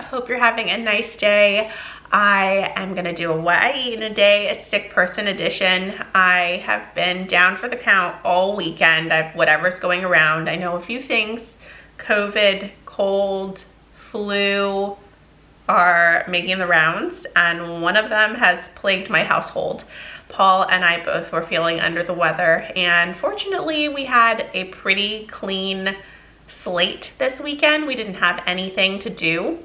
Hope you're having a nice day. I am gonna do a what I eat in a day, a sick person edition. I have been down for the count all weekend. Whatever's going around. I know a few things. COVID, cold, flu are making the rounds, and one of them has plagued my household. Paul and I both were feeling under the weather, and fortunately we had a pretty clean slate this weekend. We didn't have anything to do,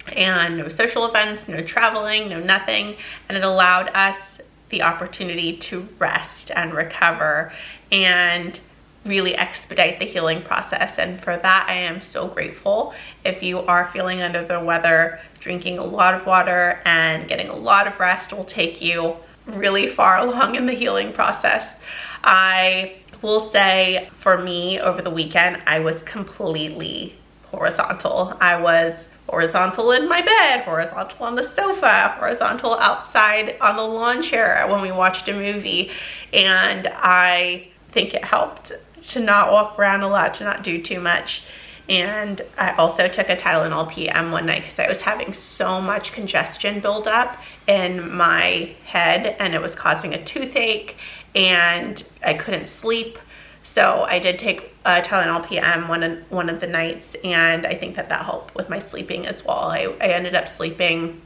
and no social events, no traveling, no nothing, and it allowed us the opportunity to rest and recover and really expedite the healing process. And for that, I am so grateful. If you are feeling under the weather, drinking a lot of water and getting a lot of rest will take you really far along in the healing process. I will say for me over the weekend, I was completely horizontal. I was horizontal in my bed, horizontal on the sofa, horizontal outside on the lawn chair when we watched a movie. And I think it helped to not walk around a lot, to not do too much. And I also took a Tylenol PM one night because I was having so much congestion build up in my head, and it was causing a toothache and I couldn't sleep. So I did take a Tylenol PM one of the nights, and I think that helped with my sleeping as well. I ended up sleeping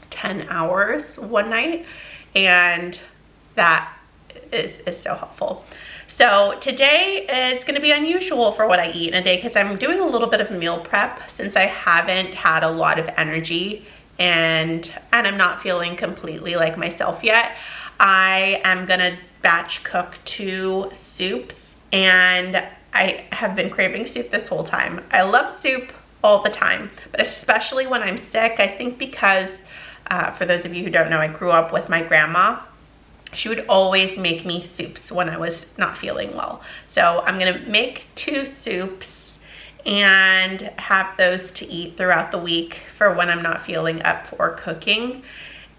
10 hours one night, and that is so helpful. So today is going to be unusual for what I eat in a day because I'm doing a little bit of meal prep since I haven't had a lot of energy and I'm not feeling completely like myself yet. I am going to batch cook 2 soups, and I have been craving soup this whole time. I love soup all the time, but especially when I'm sick. I think because for those of you who don't know, I grew up with my grandma. She would always make me soups when I was not feeling well. So I'm gonna make 2 soups and have those to eat throughout the week for when I'm not feeling up for cooking.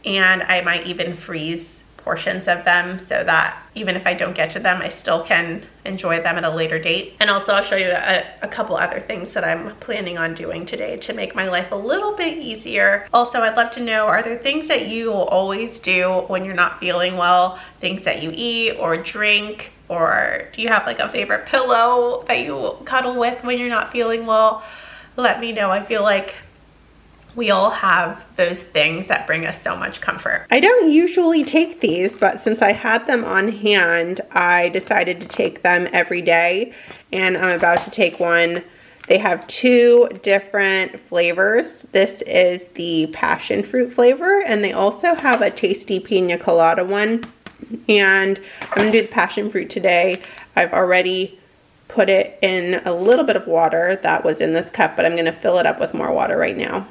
And I might even freeze portions of them so that even if I don't get to them, I still can enjoy them at a later date. And also I'll show you a couple other things that I'm planning on doing today to make my life a little bit easier. Also, I'd love to know, are there things that you will always do when you're not feeling well? Things that you eat or drink? Or do you have like a favorite pillow that you cuddle with when you're not feeling well? Let me know. I feel like we all have those things that bring us so much comfort. I don't usually take these, but since I had them on hand, I decided to take them every day, and I'm about to take one. They have 2 different flavors. This is the passion fruit flavor, and they also have a tasty pina colada one. And I'm gonna do the passion fruit today. I've already put it in a little bit of water that was in this cup, but I'm gonna fill it up with more water right now.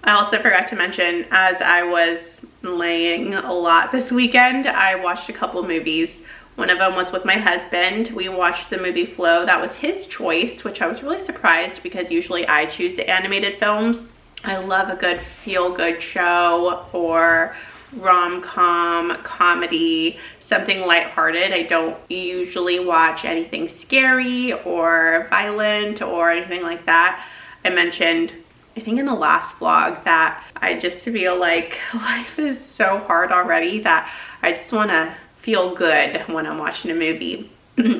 I also forgot to mention, as I was laying a lot this weekend, I watched a couple movies. One of them was with my husband. We watched the movie Flow. That was his choice, which I was really surprised because usually I choose the animated films. I love a good feel-good show or rom-com, comedy, something lighthearted. I don't usually watch anything scary or violent or anything like that. I mentioned, I think in the last vlog, that I just feel like life is so hard already that I just want to feel good when I'm watching a movie.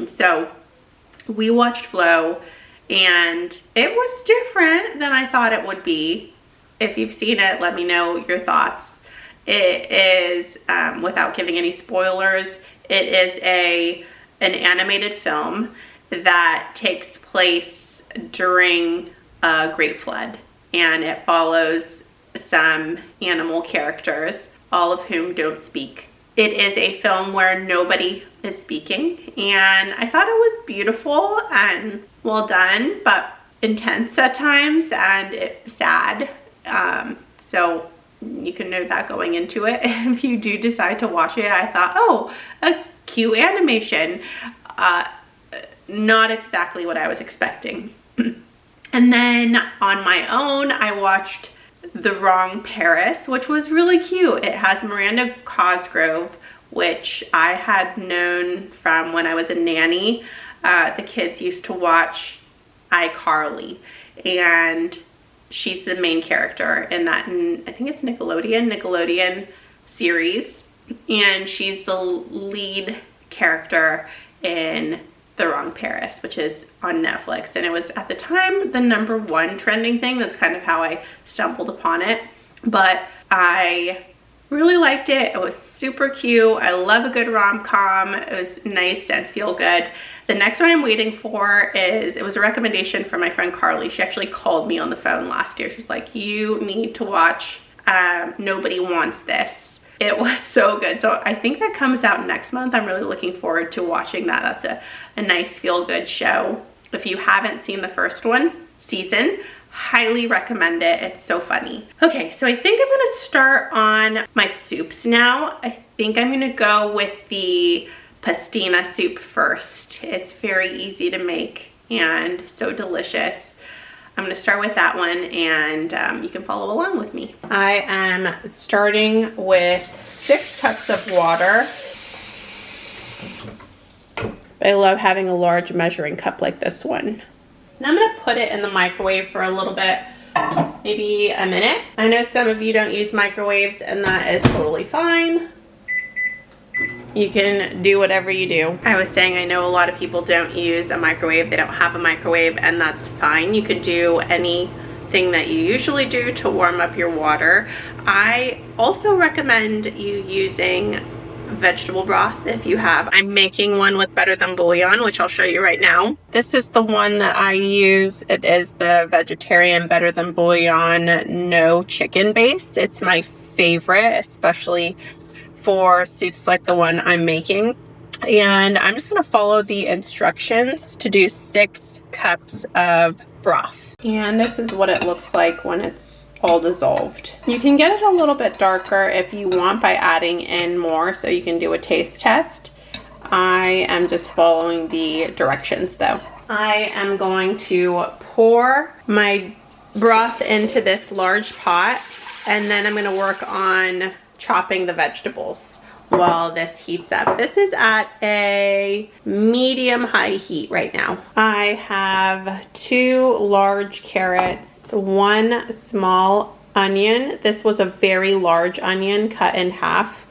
So we watched Flow, and it was different than I thought it would be. If you've seen it, let me know your thoughts. It is, without giving any spoilers, it is an animated film that takes place during a great flood, and it follows some animal characters, all of whom don't speak. It is a film where nobody is speaking, and I thought it was beautiful and well done, but intense at times and sad. So you can know that going into it. If you do decide to watch it, I thought, oh, a cute animation. Not exactly what I was expecting. And then on my own, I watched The Wrong Paris, which was really cute. It has Miranda Cosgrove, which I had known from when I was a nanny. The kids used to watch iCarly, and she's the main character in that, I think it's Nickelodeon series, and she's the lead character in The Wrong Paris, which is on Netflix, and it was at the time the #1 trending thing. That's kind of how I stumbled upon it, but I really liked it. It was super cute. I love a good rom-com. It was nice and feel good. The next one I'm waiting for it was a recommendation from my friend Carly. She actually called me on the phone last year. She was like, you need to watch Nobody Wants This. It was so good. So I think that comes out next month. I'm really looking forward to watching that. That's a nice feel-good show. If you haven't seen the first season, highly recommend it. It's so funny. Okay, so I think I'm gonna start on my soups now. I think I'm gonna go with the pastina soup first. It's very easy to make and so delicious. I'm gonna start with that one, and you can follow along with me. I am starting with 6 cups of water. I love having a large measuring cup like this one. Now I'm gonna put it in the microwave for a little bit, maybe a minute. I know some of you don't use microwaves, and that is totally fine. You can do whatever you do. I was saying I know a lot of people don't use a microwave. They don't have a microwave, and that's fine. You could do anything that you usually do to warm up your water. I also recommend you using vegetable broth if you have. I'm making one with Better Than Bouillon, which I'll show you right now. This is the one that I use. It is the vegetarian Better Than Bouillon no chicken base. It's my favorite, especially for soups like the one I'm making. And I'm just gonna follow the instructions to do 6 cups of broth. And this is what it looks like when it's all dissolved. You can get it a little bit darker if you want by adding in more, so you can do a taste test. I am just following the directions though. I am going to pour my broth into this large pot, and then I'm gonna work on chopping the vegetables while this heats up. This is at a medium-high heat right now. I have 2 large carrots, 1 small onion. This was a very large onion cut in half,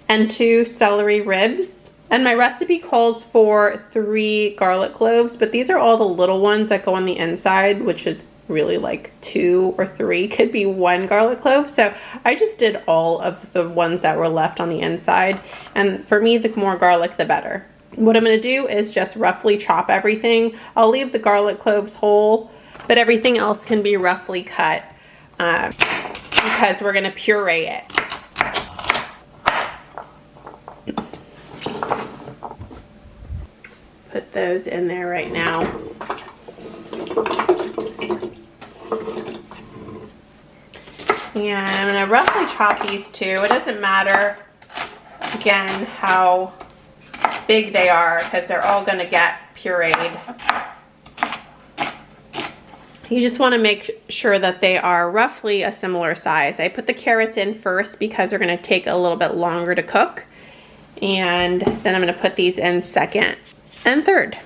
and 2 celery ribs. And my recipe calls for 3 garlic cloves, but these are all the little ones that go on the inside, which is really like 2 or 3, could be 1 garlic clove. So I just did all of the ones that were left on the inside, and for me, the more garlic the better. What I'm going to do is just roughly chop everything. I'll leave the garlic cloves whole, but everything else can be roughly cut because we're going to puree it. Put those in there right now. And I'm going to roughly chop these 2. It doesn't matter, again, how big they are, because they're all going to get pureed. You just want to make sure that they are roughly a similar size. I put the carrots in first because they're going to take a little bit longer to cook. And then I'm going to put these in second and third.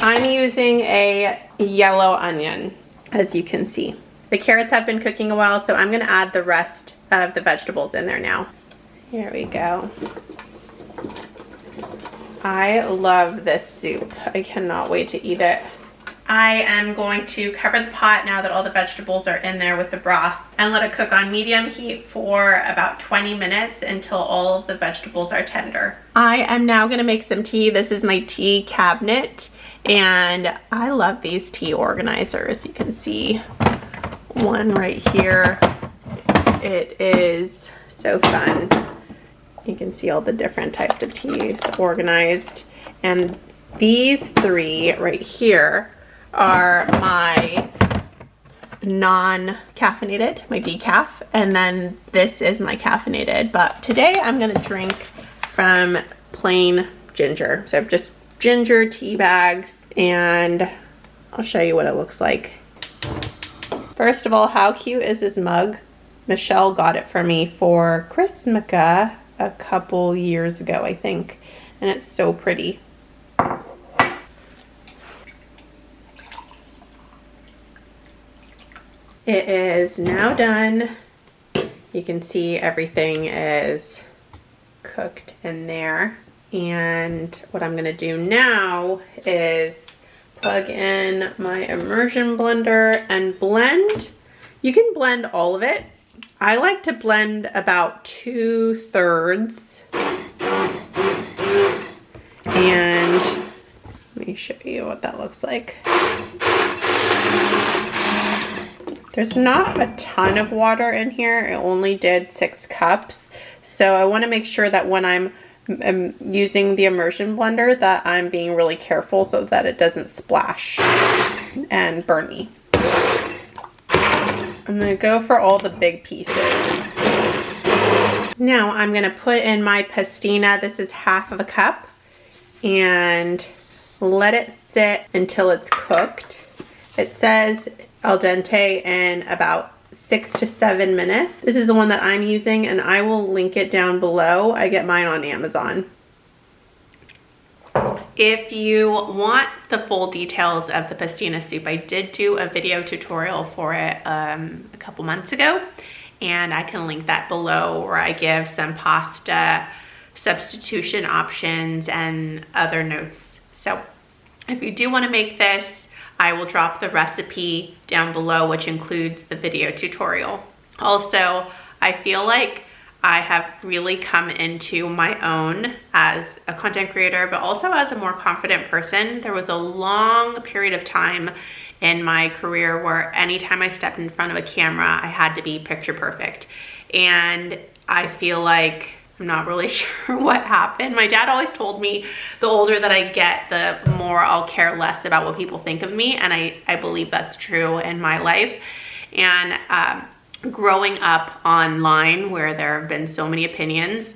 I'm using a yellow onion, as you can see. The carrots have been cooking a while, so I'm going to add the rest of the vegetables in there now. Here we go. I love this soup. I cannot wait to eat it. I am going to cover the pot now that all the vegetables are in there with the broth, and let it cook on medium heat for about 20 minutes until all of the vegetables are tender. I am now going to make some tea. This is my tea cabinet, and I love these tea organizers. You can see one right here. It is so fun. You can see all the different types of teas organized, and these 3 right here are my non-caffeinated, my decaf, and then this is my caffeinated. But today I'm going to drink from plain ginger. So just ginger tea bags, and I'll show you what it looks like. First of all, how cute is this mug? Michelle got it for me for Christmas a couple years ago, I think, and it's so pretty. It is now done. You can see everything is cooked in there. And what I'm gonna do now is plug in my immersion blender and blend. You can blend all of it. I like to blend about 2/3. And let me show you what that looks like. There's not a ton of water in here. It only did 6 cups. So I want to make sure that when I'm using the immersion blender that I'm being really careful so that it doesn't splash and burn me. I'm going to go for all the big pieces. Now I'm going to put in my pastina. This is 1/2 cup. And let it sit until it's cooked. It says al dente in about 6 to 7 minutes. This is the one that I'm using and I will link it down below. I get mine on Amazon. If you want the full details of the pastina soup, I did do a video tutorial for it a couple months ago, and I can link that below, where I give some pasta substitution options and other notes. So if you do want to make this, I will drop the recipe down below, which includes the video tutorial. Also, I feel like I have really come into my own as a content creator, but also as a more confident person. There was a long period of time in my career where anytime I stepped in front of a camera, I had to be picture perfect. And I feel like I'm not really sure what happened. My dad always told me the older that I get, the more I'll care less about what people think of me. And I believe that's true in my life. And growing up online, where there have been so many opinions,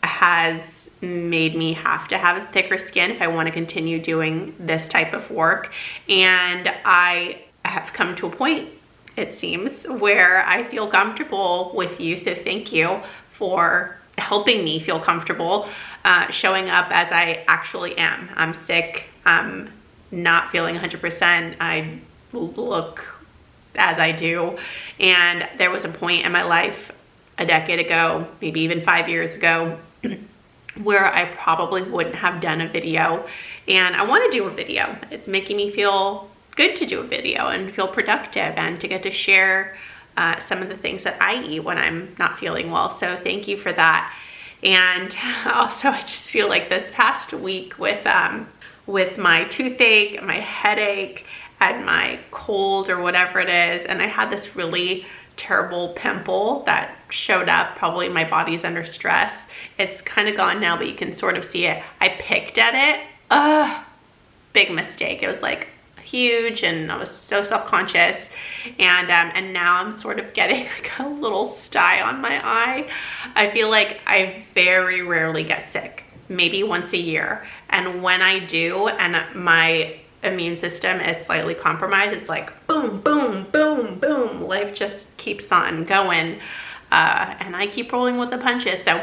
has made me have to have a thicker skin if I want to continue doing this type of work. And I have come to a point, it seems, where I feel comfortable with you. So thank you for helping me feel comfortable showing up as I actually am. I'm sick. I'm not feeling 100%. I look as I do. And there was a point in my life a decade ago, maybe even 5 years ago, where I probably wouldn't have done a video. And I want to do a video. It's making me feel good to do a video and feel productive and to get to share some of the things that I eat when I'm not feeling well. So thank you for that. And also, I just feel like this past week with my toothache, my headache, and my cold or whatever it is, and I had this really terrible pimple that showed up. Probably my body's under stress. It's kind of gone now, but you can sort of see it. I picked at it. Big mistake. It was like huge, and I was so self-conscious, and now I'm sort of getting like a little sty on my eye. I feel like I very rarely get sick, maybe once a year, and when I do and my immune system is slightly compromised, it's like boom, boom, boom, boom. Life just keeps on going, and I keep rolling with the punches. So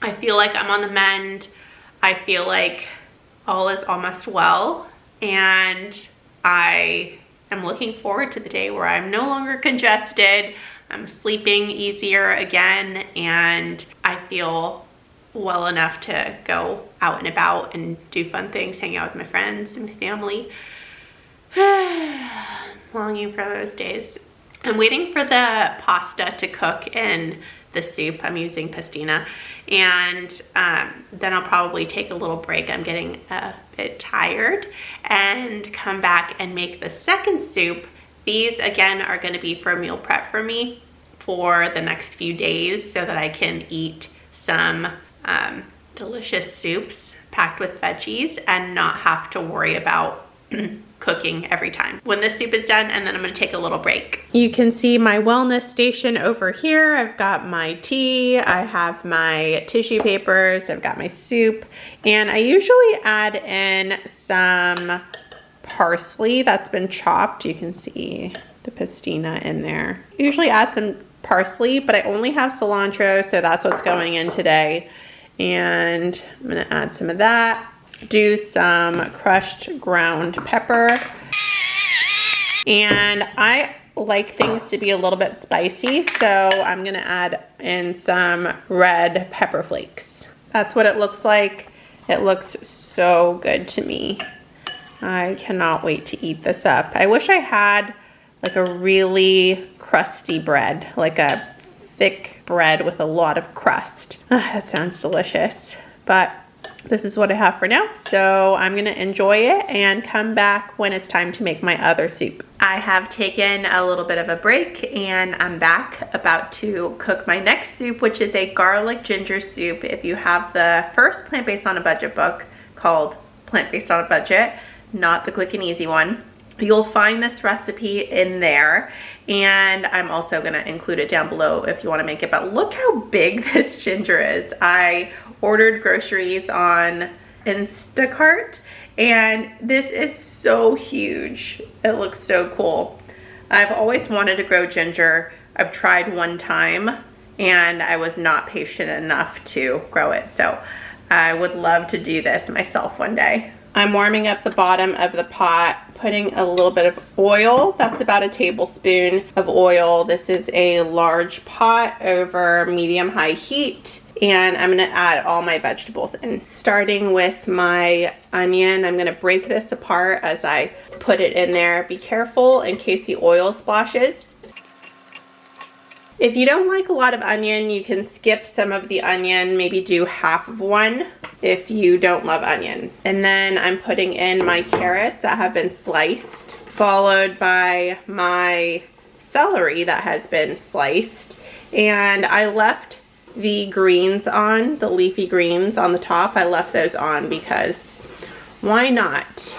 I feel like I'm on the mend. I feel like all is almost well, and I am looking forward to the day where I'm no longer congested. I'm sleeping easier again, and I feel well enough to go out and about and do fun things, hang out with my friends and my family. Longing for those days. I'm waiting for the pasta to cook in the soup. I'm using pastina, and then I'll probably take a little break. I'm getting a bit tired, and come back and make the second soup. These again are going to be for meal prep for me for the next few days, so that I can eat some delicious soups packed with veggies and not have to worry about cooking every time. When this soup is done, and then I'm going to take a little break. You can see my wellness station over here. I've got my tea, I have my tissue papers, I've got my soup, and I usually add in some parsley that's been chopped. You can see the pastina in there. I usually add some parsley, but I only have cilantro, so that's what's going in today. And I'm gonna add some of that. Do some crushed ground pepper. And I like things to be a little bit spicy, so I'm gonna add in some red pepper flakes. That's what it looks like. It looks so good to me. I cannot wait to eat this up. I wish I had like a really crusty bread, like a thick bread with a lot of crust. That sounds delicious, but this is what I have for now, so I'm gonna enjoy it and come back when it's time to make my other soup. I have taken a little bit of a break and I'm back about to cook my next soup, which is a garlic ginger soup. If you have the first Plant-Based on a Budget book called Plant-Based on a Budget, not the quick and easy one, you'll find this recipe in there, and I'm also gonna include it down below if you wanna make it. But look how big this ginger is. I ordered groceries on Instacart, and this is so huge. It looks so cool. I've always wanted to grow ginger. I've tried one time, and I was not patient enough to grow it, so I would love to do this myself one day. I'm warming up the bottom of the pot, putting a little bit of oil. That's about a tablespoon of oil. This is a large pot over medium-high heat, and I'm gonna add all my vegetables in. Starting with my onion, I'm gonna break this apart as I put it in there. Be careful in case the oil splashes. If you don't like a lot of onion, you can skip some of the onion, maybe do half of one if you don't love onion. And then I'm putting in my carrots that have been sliced, followed by my celery that has been sliced. And I left the greens on, the leafy greens on the top. I left those on because why not?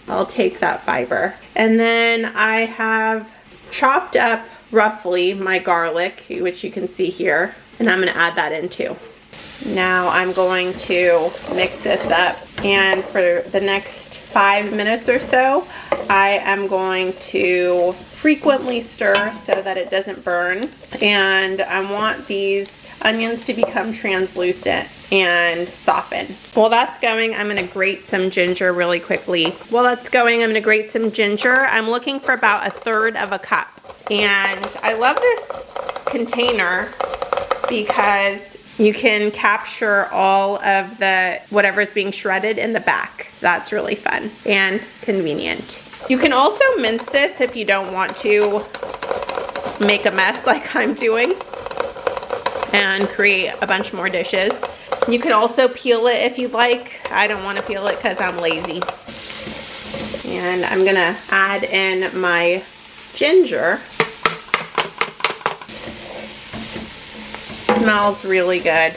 I'll take that fiber. And then I have chopped up roughly my garlic, which you can see here, and I'm gonna add that in too. Now I'm going to mix this up, and for the next 5 minutes or so, I am going to frequently stir so that it doesn't burn. And I want these onions to become translucent and soften. While that's going, I'm gonna grate some ginger really quickly. While that's going, I'm gonna grate some ginger. I'm looking for about 1/3 of a cup. And I love this container because you can capture all of the whatever is being shredded in the back. That's really fun and convenient. You can also mince this if you don't want to make a mess like I'm doing and create a bunch more dishes. You can also peel it if you'd like. I don't want to peel it because I'm lazy. And I'm gonna add in my ginger. Smells really good.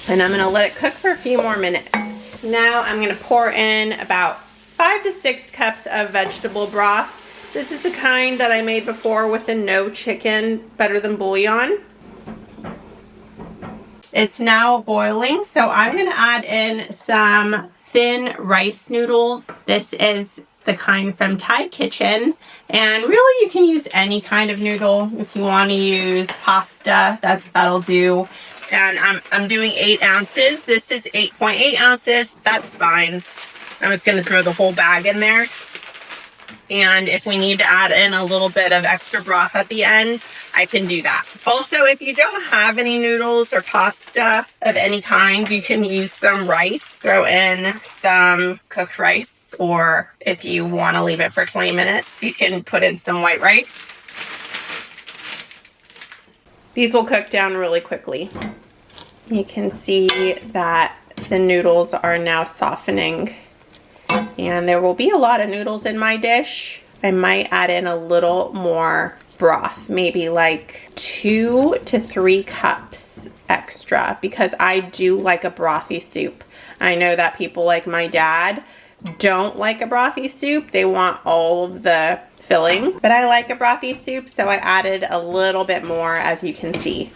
And I'm gonna let it cook for a few more minutes. Now I'm gonna pour in about 5 to 6 cups of vegetable broth. This is the kind that I made before with the no chicken, better than bouillon. It's now boiling, so I'm gonna add in some thin rice noodles. This is the kind from Thai Kitchen, and really you can use any kind of noodle. If you want to use pasta, that'll do. And I'm doing 8 ounces. This is 8.8 ounces. That's fine. I'm just gonna throw the whole bag in there. And if we need to add in a little bit of extra broth at the end, I can do that. Also, if you don't have any noodles or pasta of any kind, you can use some rice. Throw in some cooked rice. Or if you want to leave it for 20 minutes, you can put in some white rice. These will cook down really quickly. You can see that the noodles are now softening. And there will be a lot of noodles in my dish. I might add in a little more broth, maybe like 2 to 3 cups extra, because I do like a brothy soup. I know that people like my dad don't like a brothy soup. They want all of the filling, but I like a brothy soup, so I added a little bit more, as you can see.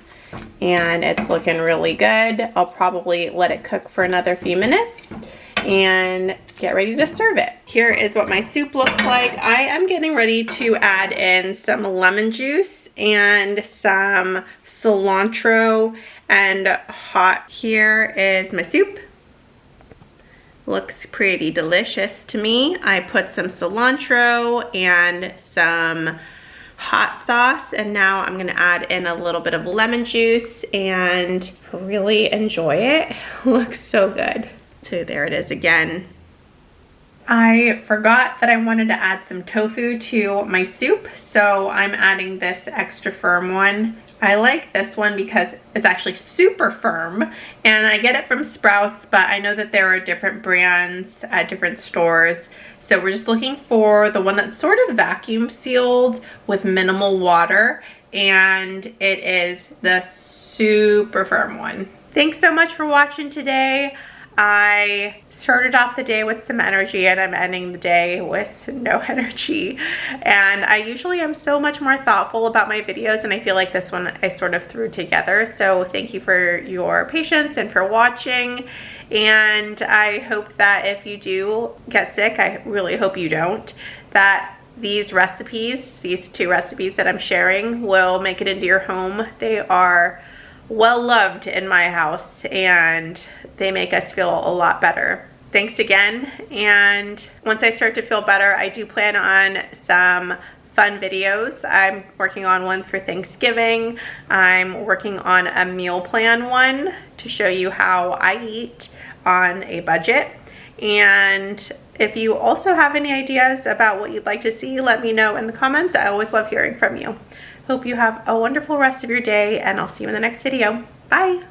And it's looking really good. I'll probably let it cook for another few minutes and get ready to serve it. Here is what my soup looks like. I am getting ready to add in some lemon juice and some cilantro and hot. Here is my soup. Looks pretty delicious to me. I put some cilantro and some hot sauce, and now I'm gonna add in a little bit of lemon juice and really enjoy it. Looks so good. So there it is again. I forgot that I wanted to add some tofu to my soup, so I'm adding this extra firm one. I like this one because it's actually super firm, and I get it from Sprouts, but I know that there are different brands at different stores. So we're just looking for the one that's sort of vacuum sealed with minimal water, and it is the super firm one. Thanks so much for watching today. I started off the day with some energy and I'm ending the day with no energy. And I usually am so much more thoughtful about my videos, and I feel like this one I sort of threw together. So thank you for your patience and for watching. And I hope that if you do get sick, I really hope you don't, that these recipes, these 2 recipes that I'm sharing, will make it into your home. They are well loved in my house and they make us feel a lot better. Thanks again, and once I start to feel better, I do plan on some fun videos. I'm working on one for Thanksgiving. I'm working on a meal plan one to show you how I eat on a budget. And if you also have any ideas about what you'd like to see, let me know in the comments. I always love hearing from you. Hope you have a wonderful rest of your day, and I'll see you in the next video. Bye.